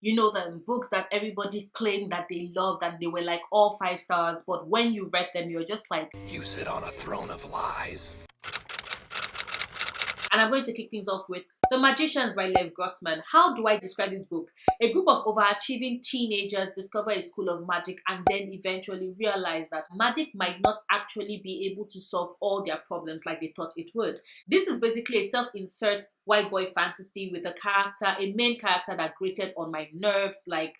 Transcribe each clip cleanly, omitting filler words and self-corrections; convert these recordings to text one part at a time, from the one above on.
you know them, books that everybody claimed that they loved and they were like all 5 stars, but when you read them, you're just like, you sit on a throne of lies. and I'm going to kick things off with The Magicians by Lev Grossman. How do I describe this book? A group of overachieving teenagers discover a school of magic and then eventually realize that magic might not actually be able to solve all their problems like they thought it would. This is basically a self-insert white boy fantasy with a main character that grated on my nerves like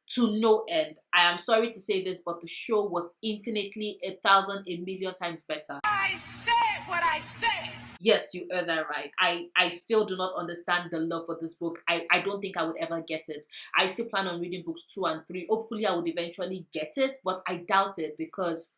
to no end. I am sorry to say this, but the show was infinitely 1,000, a million times better. I said what I said. Yes, you heard that right. I still do not understand the love for this book. I don't think I would ever get it. I still plan on reading books 2 and 3. Hopefully I would eventually get it, but I doubt it because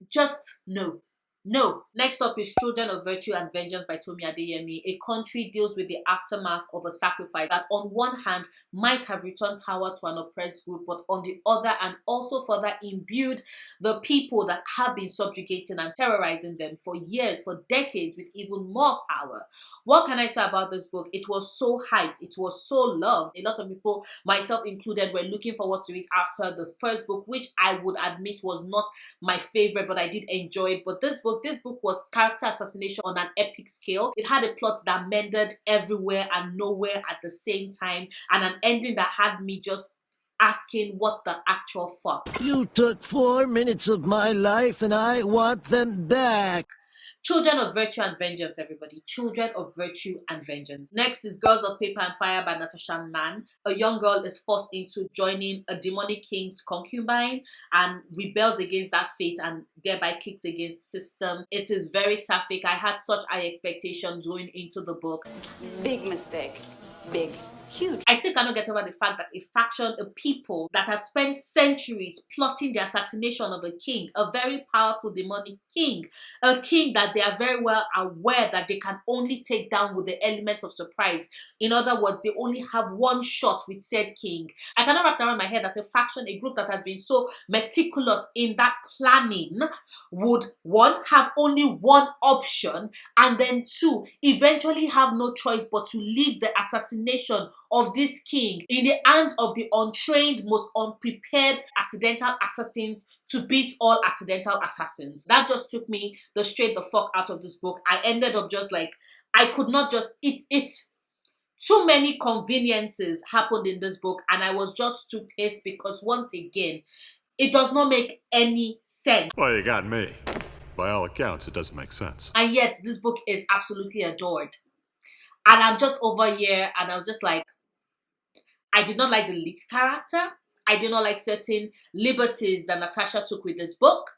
just no. No. Next up is Children of Virtue and Vengeance by Tomi Adeyemi. A country deals with the aftermath of a sacrifice that on one hand might have returned power to an oppressed group, but on the other and also further imbued the people that have been subjugating and terrorizing them for years, for decades, with even more power. What can I say about this book? It was so hyped. It was so loved. A lot of people, myself included, were looking forward to it after the first book, which I would admit was not my favorite, but I did enjoy it. But this book was character assassination on an epic scale. It had a plot that mended everywhere and nowhere at the same time, and an ending that had me just asking what the actual fuck. You took 4 minutes of my life and I want them back. Children of Virtue and Vengeance, everybody. Children of Virtue and Vengeance. Next is Girls of Paper and Fire by Natasha Mann. A young girl is forced into joining a demonic king's concubine and rebels against that fate and thereby kicks against the system. It is very sapphic. I had such high expectations going into the book. Big mistake. Big. Huge. I still cannot get over the fact that a faction, a people that have spent centuries plotting the assassination of a king, a very powerful demonic king, a king that they are very well aware that they can only take down with the element of surprise. In other words, they only have one shot with said king. I cannot wrap around my head that a faction, a group that has been so meticulous in that planning would, one, have only one option, and then two, eventually have no choice but to leave the assassination of this king in the hands of the untrained, most unprepared accidental assassins to beat all accidental assassins. That just took me straight the fuck out of this book. I ended up just like, I could not just, it too many conveniences happened in this book, and I was just too pissed because once again, it does not make any sense. Well, you got me. By all accounts, it doesn't make sense. And yet, this book is absolutely adored. And I'm just over here, and I was just like, I did not like the lead character. I did not like certain liberties that Natasha took with this book.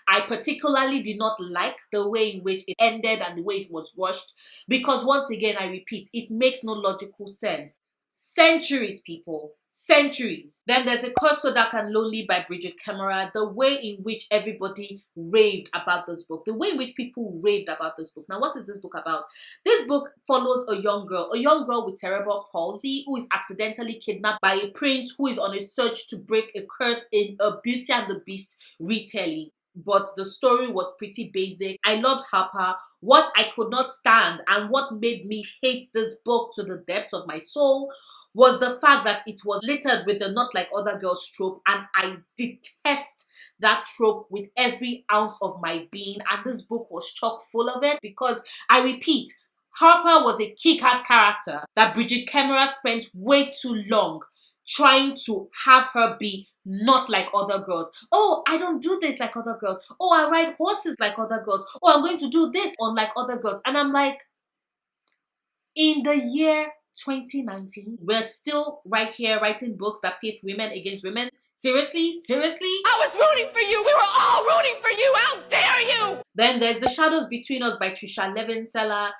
I particularly did not like the way in which it ended and the way it was rushed, because once again, I repeat, it makes no logical sense. Centuries, people. Centuries. Then there's A Curse So Dark and Lonely by Bridget Kemmerer. The way in which everybody raved about this book. The way in which people raved about this book. Now, what is this book about? This book follows a young girl with cerebral palsy who is accidentally kidnapped by a prince who is on a search to break a curse in a Beauty and the Beast retelling. But the story was pretty basic. I loved Harper. What I could not stand and what made me hate this book to the depths of my soul was the fact that it was littered with the not like other girls trope, and I detest that trope with every ounce of my being, and this book was chock full of it because, I repeat, Harper was a kick-ass character that Bridget Kemmerer spent way too long trying to have her be not like other girls. Oh, I don't do this like other girls. Oh, I ride horses like other girls. Oh, I'm going to do this unlike other girls. And I'm like, in the year 2019, we're still right here writing books that pit women against women. Seriously? Seriously? I was rooting for you. We were all rooting for you. How dare you? Then there's The Shadows Between Us by Trisha Levenseller.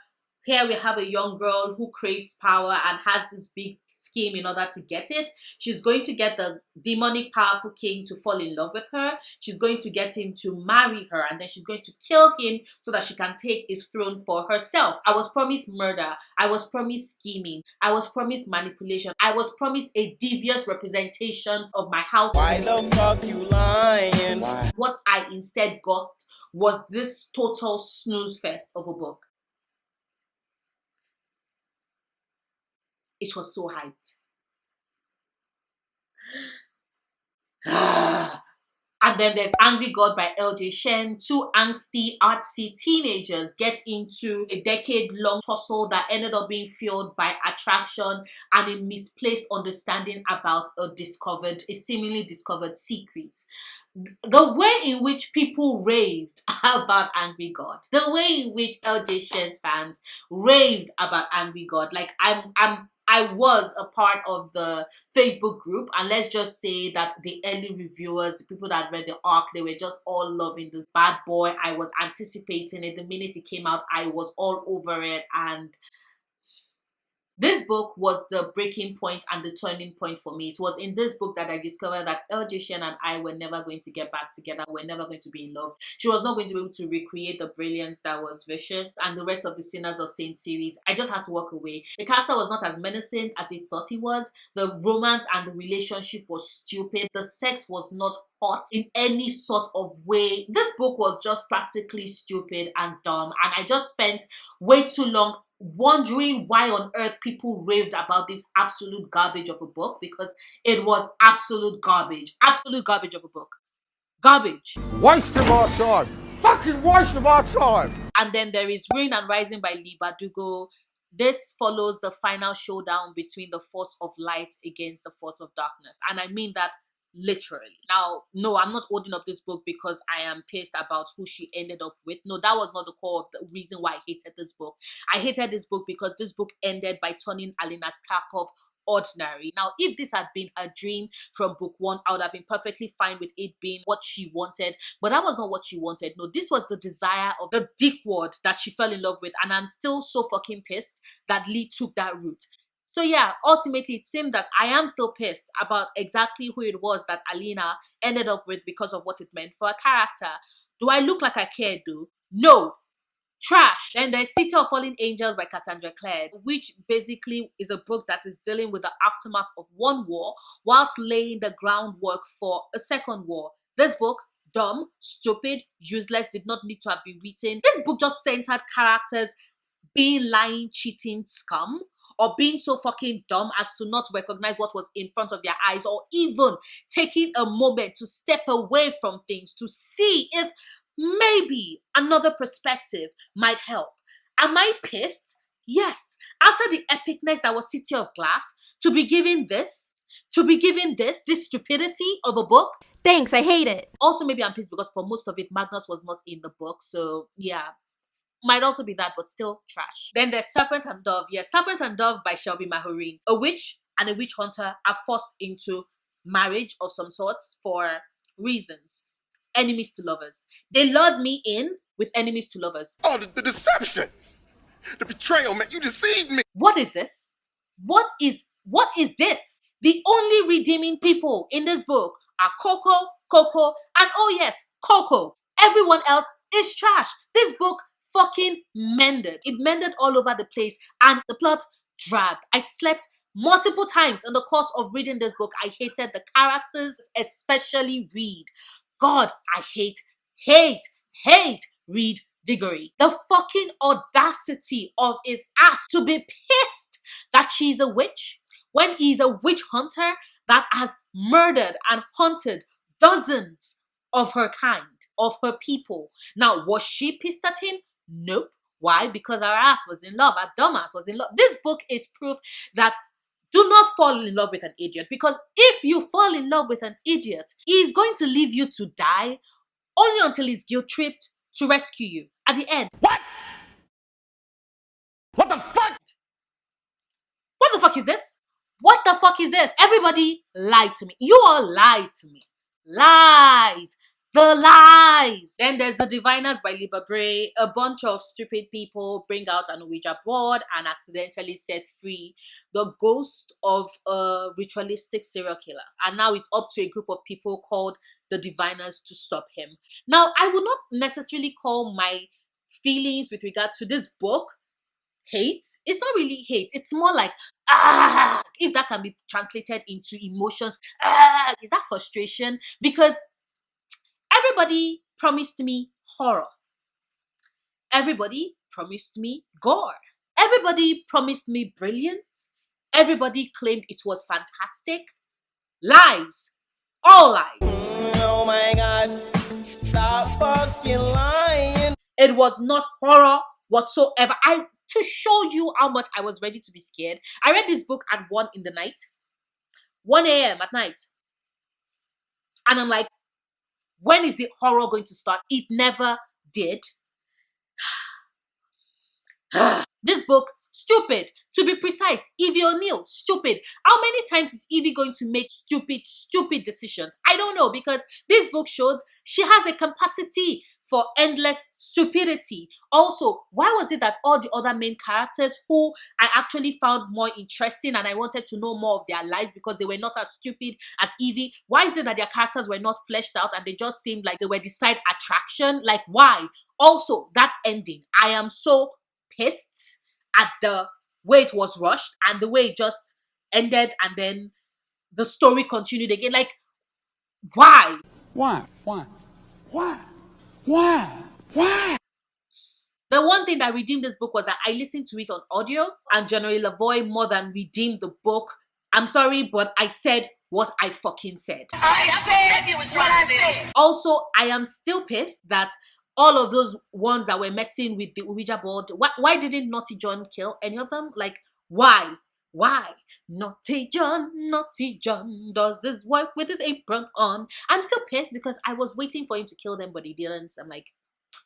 Here we have a young girl who craves power and has this big scheme in order to get it. She's going to get the demonic powerful king to fall in love with her. She's going to get him to marry her, and then she's going to kill him so that she can take his throne for herself. I was promised murder. I was promised scheming. I was promised manipulation. I was promised a devious representation of my house. Why the fuck you lying? What I instead got was this total snooze fest of a book. It was so hyped. And then there's Angry God by LJ Shen. Two angsty, artsy teenagers get into a decade-long tussle that ended up being fueled by attraction and a misplaced understanding about a seemingly discovered secret. The way in which people raved about Angry God, the way in which LJ Shen's fans raved about Angry God, like I was a part of the Facebook group, and let's just say that the early reviewers, the people that read the arc, they were just all loving this bad boy. I was anticipating it. The minute it came out, I was all over it, and this book was the breaking point and the turning point for me. It was in this book that I discovered that LJ Shen and I were never going to get back together. We're never going to be in love. She was not going to be able to recreate the brilliance that was Vicious and the rest of the Sinners of Saint series. I just had to walk away. The character was not as menacing as he thought he was. The romance and the relationship was stupid. The sex was not hot in any sort of way. This book was just practically stupid and dumb, and I just spent way too long wondering why on earth people raved about this absolute garbage of a book, because it was absolute garbage of a book. Garbage. Waste of our time. Fucking waste of our time. And then there is Ruin and Rising by Lee Bardugo. This follows the final showdown between the force of light against the force of darkness, and I mean that literally. Now, no, I'm not holding up this book because I am pissed about who she ended up with. No, that was not the core of the reason why I hated this book. I hated this book because this book ended by turning Alina Skarkov ordinary. Now, if this had been a dream from book one, I would have been perfectly fine with it being what she wanted, but that was not what she wanted. No, this was the desire of the dickwad that she fell in love with, and I'm still so fucking pissed that Lee took that route. So yeah, ultimately it seemed that I am still pissed about exactly who it was that Alina ended up with because of what it meant for a character. Do I look like I cared though? No. Trash. Then there's City of Fallen Angels by Cassandra Clare, which basically is a book that is dealing with the aftermath of one war whilst laying the groundwork for a second war. This book, dumb, stupid, useless, did not need to have been written. This book just centered characters being lying, cheating scum, or being so fucking dumb as to not recognize what was in front of their eyes, or even taking a moment to step away from things to see if maybe another perspective might help. Am I pissed? Yes. After the epicness that was City of Glass, to be given this stupidity of a book. Thanks, I hate it. Also, maybe I'm pissed because for most of it, Magnus was not in the book, so yeah. Might also be that, but still trash. Then there's Serpent and Dove. Yes, Serpent and Dove by Shelby Mahurin. A witch and a witch hunter are forced into marriage of some sorts for reasons. Enemies to lovers. They lured me in with enemies to lovers. Oh, the deception! The betrayal, man. You deceived me! What is this? What is this? The only redeeming people in this book are Coco, and oh yes, Coco. Everyone else is trash. This book fucking mended. It mended all over the place, and the plot dragged. I slept multiple times in the course of reading this book. I hated the characters, especially Reed. God, I hate Reed Diggory. The fucking audacity of his ass to be pissed that she's a witch when he's a witch hunter that has murdered and hunted dozens of her kind, of her people. Now, was she pissed at him? Nope. Why? Because her ass was in love. Her dumbass was in love. This book is proof that do not fall in love with an idiot, because if you fall in love with an idiot, he's going to leave you to die only until he's guilt-tripped to rescue you at the end. What? What the fuck? What the fuck is this? What the fuck is this? Everybody lied to me. You all lied to me. Lies. The lies. Then there's The Diviners by Liba Bray. A bunch of stupid people bring out an Ouija board and accidentally set free the ghost of a ritualistic serial killer. And now it's up to a group of people called the Diviners to stop him. Now, I would not necessarily call my feelings with regard to this book hate. It's not really hate. It's more like, if that can be translated into emotions, is that frustration? Because everybody promised me horror. Everybody promised me gore. Everybody promised me brilliance. Everybody claimed it was fantastic. Lies. All lies. Oh my God. Stop fucking lying. It was not horror whatsoever. To show you how much I was ready to be scared, I read this book at 1 in the night. 1 a.m. at night. And I'm like, when is the horror going to start? It never did. This book, stupid. To be precise, Evie O'Neill, stupid. How many times is Evie going to make stupid decisions? I don't know, because this book showed she has a capacity for endless stupidity. Also, why was it that all the other main characters who I actually found more interesting and I wanted to know more of their lives because they were not as stupid as Evie, why is it that their characters were not fleshed out and they just seemed like they were the side attraction? Like, why? Also, that ending, I am so pissed at the way it was rushed and the way it just ended and then the story continued again. Like, why? Why? Why? The one thing that redeemed this book was that I listened to it on audio, and Generally Lavoie more than redeemed the book. I'm sorry, but I said what I fucking said. I said it was what I said. Also, I am still pissed that all of those ones that were messing with the Ouija board, why didn't Naughty John kill any of them? Like, why? Why? Naughty John does his work with his apron on. I'm still pissed because I was waiting for him to kill them, but he didn't. I'm like,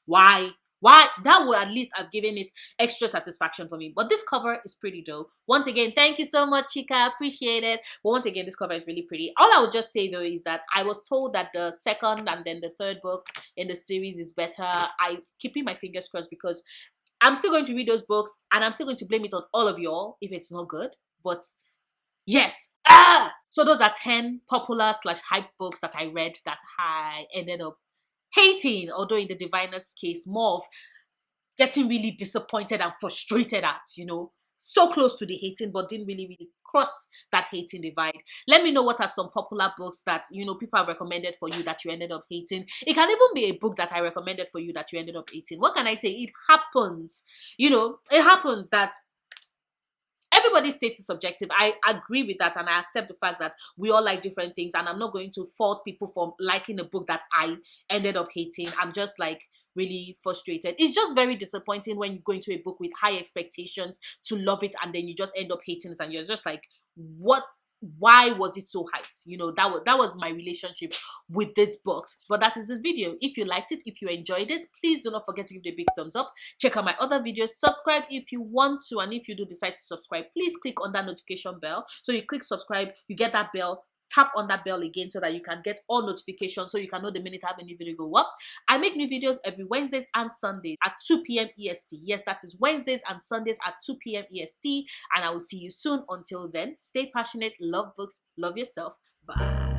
why? Why? That would at least have given it extra satisfaction for me. But this cover is pretty dope. Once again, thank you so much, Chica. Appreciate it. But once again, this cover is really pretty. All I would just say, though, is that I was told that the second and then the third book in the series is better. I'm keeping my fingers crossed because I'm still going to read those books and I'm still going to blame it on all of y'all if it's not good. But yes. So those are 10 popular / hype books that I read that I ended up hating, although in the Diviner's case, more of getting really disappointed and frustrated at, so close to the hating, but didn't really cross that hating divide. Let me know what are some popular books that, people have recommended for you that you ended up hating. It can even be a book that I recommended for you that you ended up hating. What can I say? It happens. It happens that everybody's taste is subjective. I agree with that and I accept the fact that we all like different things, and I'm not going to fault people for liking a book that I ended up hating. I'm just like really frustrated. It's just very disappointing when you go into a book with high expectations to love it and then you just end up hating it and you're just like, what? Why was it so hyped? That was my relationship with this books. But that is this video. If you liked it, if you enjoyed it, please do not forget to give it a big thumbs up. Check out my other videos. Subscribe if you want to, and if you do decide to subscribe, please click on that notification bell. So you click subscribe, you get that bell, tap on that bell again so that you can get all notifications so you can know the minute I have a new video go up. I make new videos every Wednesdays and Sundays at 2 p.m. EST. Yes, that is Wednesdays and Sundays at 2 p.m. EST. And I will see you soon. Until then, stay passionate, love books, love yourself. Bye.